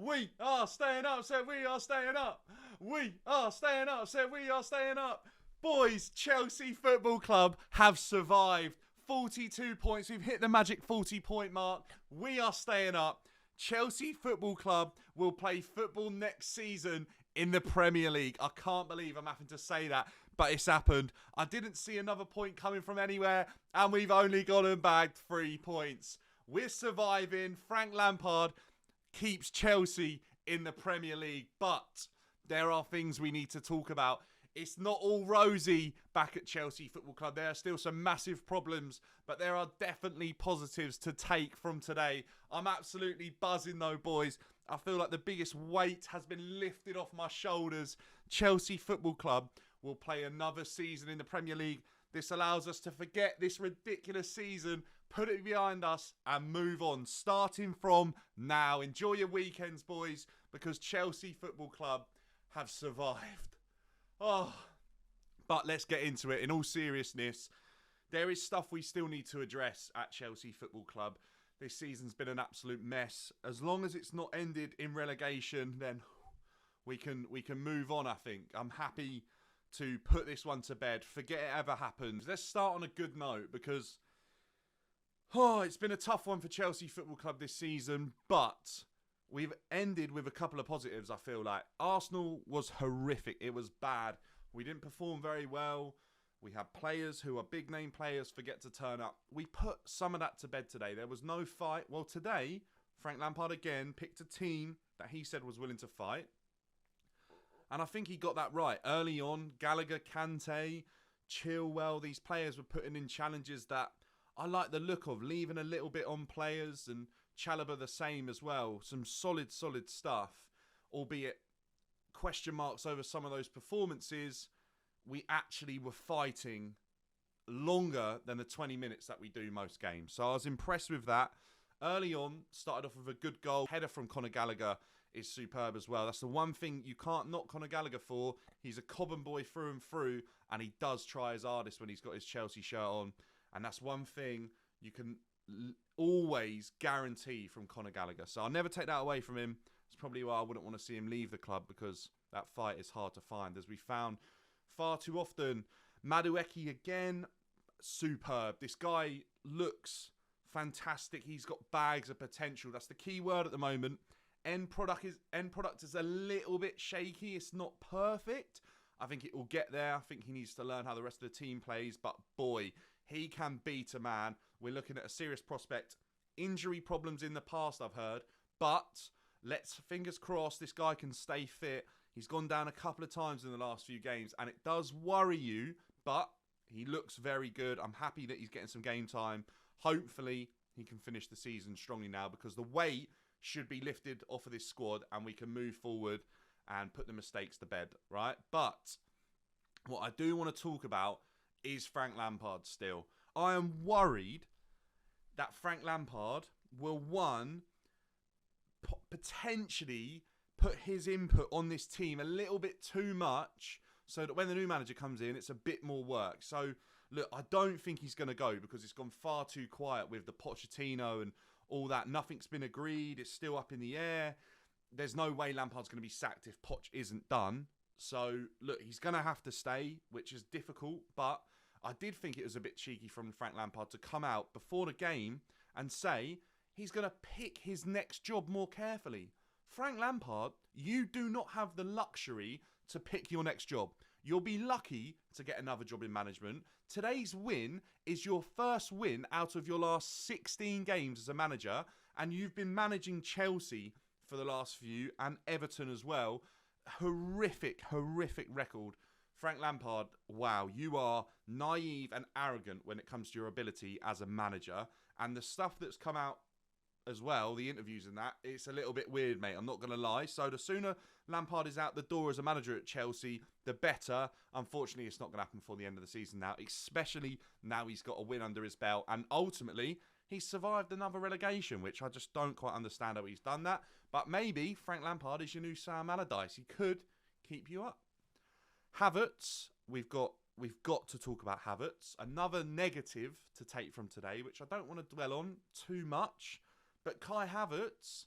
We are staying up, said we are staying up. We are staying up, said we are staying up. Boys, Chelsea Football Club have survived. 42 points. We've hit the magic 40-point mark. We are staying up. Chelsea Football Club will play football next season in the Premier League. I can't believe I'm having to say that, but it's happened. I didn't see another point coming from anywhere, and we've only gone and bagged 3 points. We're surviving. Frank Lampard keeps Chelsea in the Premier League, but there are things we need to talk about. It's not all rosy back at Chelsea Football Club. There are still some massive problems, but there are definitely positives to take from today. I'm absolutely buzzing though, boys. I feel like the biggest weight has been lifted off my shoulders. Chelsea Football Club will play another season in the Premier League. This allows us to forget this ridiculous season, put it behind us and move on. Starting from now. Enjoy your weekends, boys, because Chelsea Football Club have survived. Oh, but let's get into it. In all seriousness, there is stuff we still need to address at Chelsea Football Club. This season's been an absolute mess. As long as it's not ended in relegation, then we can move on, I think. I'm happy to put this one to bed. Forget it ever happened. Let's start on a good note because it's been a tough one for Chelsea Football Club this season, but we've ended with a couple of positives, I feel like. Arsenal was horrific. It was bad. We didn't perform very well. We had players who are big name players forget to turn up. We put some of that to bed today. There was no fight. Well, today, Frank Lampard again picked a team that he said was willing to fight. And I think he got that right. Early on, Gallagher, Kante, Chilwell, these players were putting in challenges that I like the look of, leaving a little bit on players, and Chalobah the same as well. Some solid stuff, albeit question marks over some of those performances. We actually were fighting longer than the 20 minutes that we do most games. So I was impressed with that. Early on, started off with a good goal. Header from Conor Gallagher is superb as well. That's the one thing you can't knock Conor Gallagher for. He's a Cobham boy through and through, and he does try his hardest when he's got his Chelsea shirt on. And that's one thing you can always guarantee from Conor Gallagher. So I'll never take that away from him. It's probably why I wouldn't want to see him leave the club, because that fight is hard to find, as we found far too often. Madueke again, superb. This guy looks fantastic. He's got bags of potential. That's the key word at the moment. End product is a little bit shaky. It's not perfect. I think it will get there. I think he needs to learn how the rest of the team plays. But boy, he can beat a man. We're looking at a serious prospect. Injury problems in the past, I've heard. But let's fingers crossed this guy can stay fit. He's gone down a couple of times in the last few games, and it does worry you, but he looks very good. I'm happy that he's getting some game time. Hopefully, he can finish the season strongly now, because the weight should be lifted off of this squad and we can move forward and put the mistakes to bed, right? But what I do want to talk about is Frank Lampard still. I am worried that Frank Lampard will, potentially put his input on this team a little bit too much, so that when the new manager comes in, it's a bit more work. So, look, I don't think he's going to go, because it's gone far too quiet with the Pochettino and all that. Nothing's been agreed. It's still up in the air. There's no way Lampard's going to be sacked if Poch isn't done. So, look, he's going to have to stay, which is difficult. But I did think it was a bit cheeky from Frank Lampard to come out before the game and say he's going to pick his next job more carefully. Frank Lampard, you do not have the luxury to pick your next job. You'll be lucky to get another job in management. Today's win is your first win out of your last 16 games as a manager, and you've been managing Chelsea for the last few, and Everton as well. Horrific record. Frank Lampard, wow, you are naive and arrogant when it comes to your ability as a manager. And the stuff that's come out as well, the interviews and that, it's a little bit weird, mate. I'm not going to lie. So the sooner Lampard is out the door as a manager at Chelsea, the better. Unfortunately, it's not going to happen before the end of the season now, especially now he's got a win under his belt. And ultimately, he's survived another relegation, which I just don't quite understand how he's done that. But maybe Frank Lampard is your new Sam Allardyce. He could keep you up. Havertz, we've got to talk about Havertz. Another negative to take from today, which I don't want to dwell on too much. But Kai Havertz,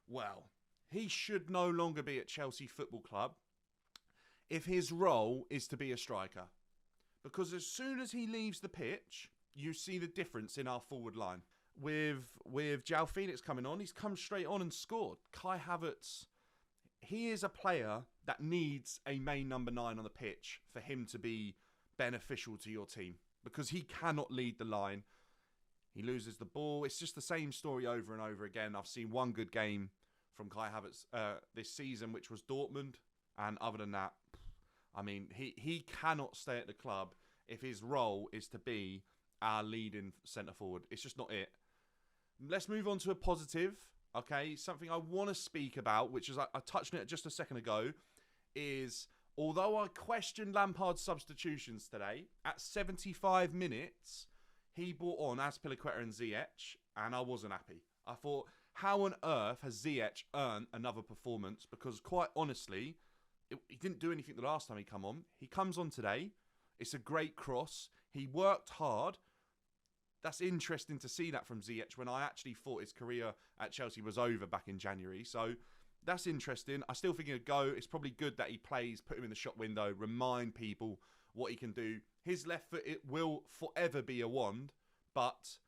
well, He should no longer be at Chelsea Football Club if his role is to be a striker. Because as soon as he leaves the pitch, you see the difference in our forward line. With João Felix coming on, he's come straight on and scored. Kai Havertz, he is a player that needs a main number 9 on the pitch for him to be beneficial to your team. Because he cannot lead the line. He loses the ball. It's just the same story over and over again. I've seen one good game from Kai Havertz this season, which was Dortmund. And other than that, I mean, he cannot stay at the club if his role is to be our leading centre-forward. It's just not it. Let's move on to a positive, okay? Something I want to speak about, which is, I touched on it just a second ago, is although I questioned Lampard's substitutions today, at 75 minutes, he brought on Azpilicueta and Ziyech, and I wasn't happy. I thought, how on earth has Ziyech earned another performance? Because quite honestly, he didn't do anything the last time he come on. He comes on today. It's a great cross. He worked hard. That's interesting to see that from Ziyech when I actually thought his career at Chelsea was over back in January. So that's interesting. I still think he'll go. It's probably good that he plays, put him in the shop window, remind people what he can do. His left foot, it will forever be a wand, but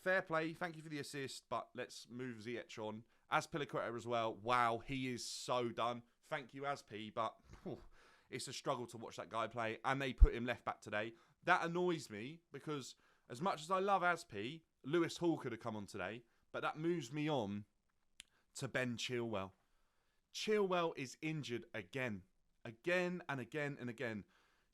fair play. Thank you for the assist, but let's move Ziyech on. Azpilicueta as well. Wow, he is so done. Thank you, Azpi, but it's a struggle to watch that guy play, and they put him left back today. That annoys me because as much as I love Azpi, Lewis Hall could have come on today, but that moves me on to Ben Chilwell. Chilwell is injured again and again and again.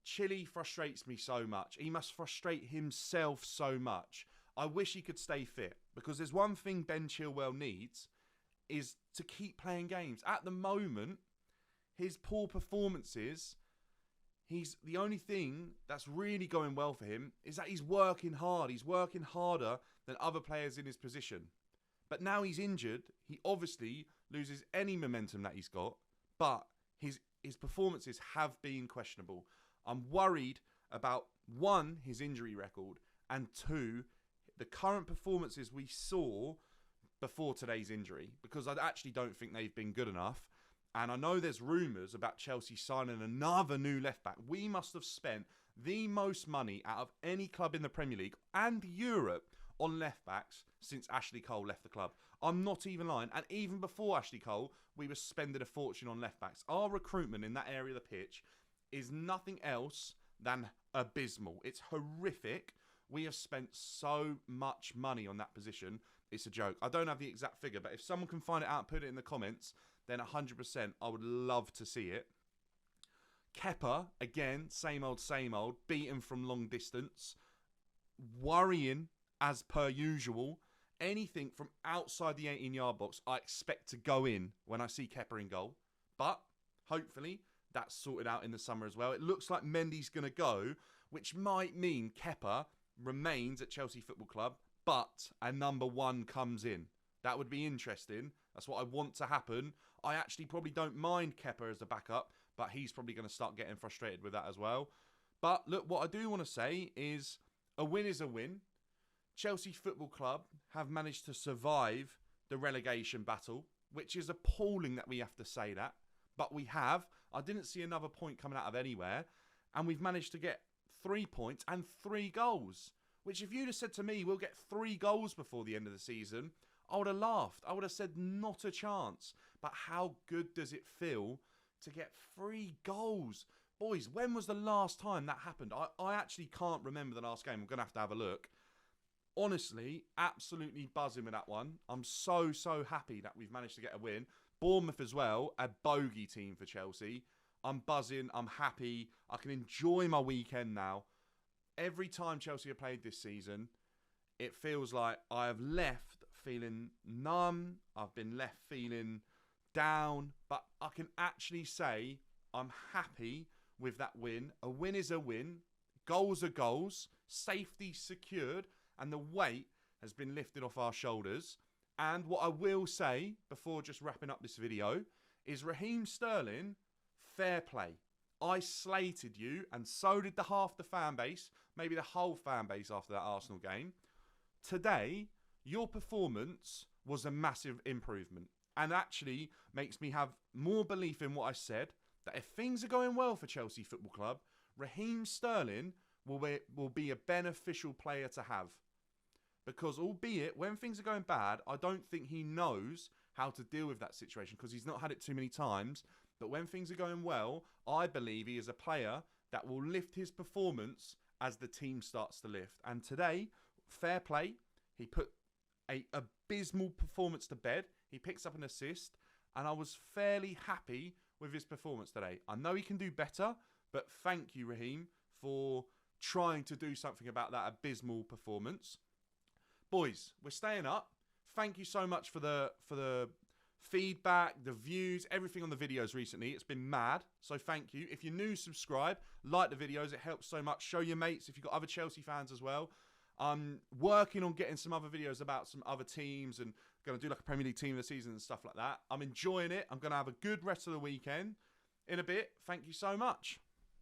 Chile frustrates me so much. He must frustrate himself so much. I wish he could stay fit, because there's one thing Ben Chilwell needs is to keep playing games. At the moment, his poor performances, the only thing that's really going well for him is that he's working hard. He's working harder than other players in his position. But now he's injured. He obviously loses any momentum that he's got, but his performances have been questionable. I'm worried about, one, his injury record, and two, the current performances we saw before today's injury, because I actually don't think they've been good enough. And I know there's rumours about Chelsea signing another new left-back. We must have spent the most money out of any club in the Premier League and Europe on left-backs since Ashley Cole left the club. I'm not even lying. And even before Ashley Cole, we were spending a fortune on left-backs. Our recruitment in that area of the pitch is nothing else than abysmal. It's horrific. We have spent so much money on that position. It's a joke. I don't have the exact figure, but if someone can find it out and put it in the comments, then 100% I would love to see it. Kepa, again, same old, beaten from long distance. Worrying, as per usual. Anything from outside the 18-yard box, I expect to go in when I see Kepa in goal. But, hopefully, that's sorted out in the summer as well. It looks like Mendy's going to go, which might mean Kepa remains at Chelsea Football Club, but a number 1 comes in. That would be interesting. That's what I want to happen. I actually probably don't mind Kepa as a backup, but he's probably going to start getting frustrated with that as well. But look, what I do want to say is a win is a win. Chelsea Football Club have managed to survive the relegation battle, which is appalling that we have to say that. But we have. I didn't see another point coming out of anywhere. And we've managed to get 3 points and 3 goals. Which if you'd have said to me, we'll get 3 goals before the end of the season, I would have laughed. I would have said not a chance. But how good does it feel to get 3 goals? Boys, when was the last time that happened? I actually can't remember the last game. I'm going to have a look. Honestly, absolutely buzzing with that one. I'm so happy that we've managed to get a win. Bournemouth as well, a bogey team for Chelsea. I'm buzzing. I'm happy. I can enjoy my weekend now. Every time Chelsea have played this season, it feels like I have left feeling numb. I've been left feeling down. But I can actually say I'm happy with that win. A win is a win. Goals are goals. Safety secured. And the weight has been lifted off our shoulders. And what I will say, before just wrapping up this video, is Raheem Sterling, fair play. I slated you, and so did half the fan base, maybe the whole fan base after that Arsenal game. Today, your performance was a massive improvement. And actually makes me have more belief in what I said, that if things are going well for Chelsea Football Club, Raheem Sterling will be a beneficial player to have. Because albeit, when things are going bad, I don't think he knows how to deal with that situation because he's not had it too many times. But when things are going well, I believe he is a player that will lift his performance as the team starts to lift. And today, fair play, he put a abysmal performance to bed. He picks up an assist, and I was fairly happy with his performance today. I know he can do better, but thank you, Raheem, for trying to do something about that abysmal performance. Boys, we're staying up. Thank you so much for the feedback, the views, everything on the videos recently. It's been mad, so thank you. If you're new, subscribe, like the videos. It helps so much. Show your mates if you've got other Chelsea fans as well. I'm working on getting some other videos about some other teams and going to do like a Premier League team of the season and stuff like that. I'm enjoying it. I'm going to have a good rest of the weekend. In a bit, thank you so much.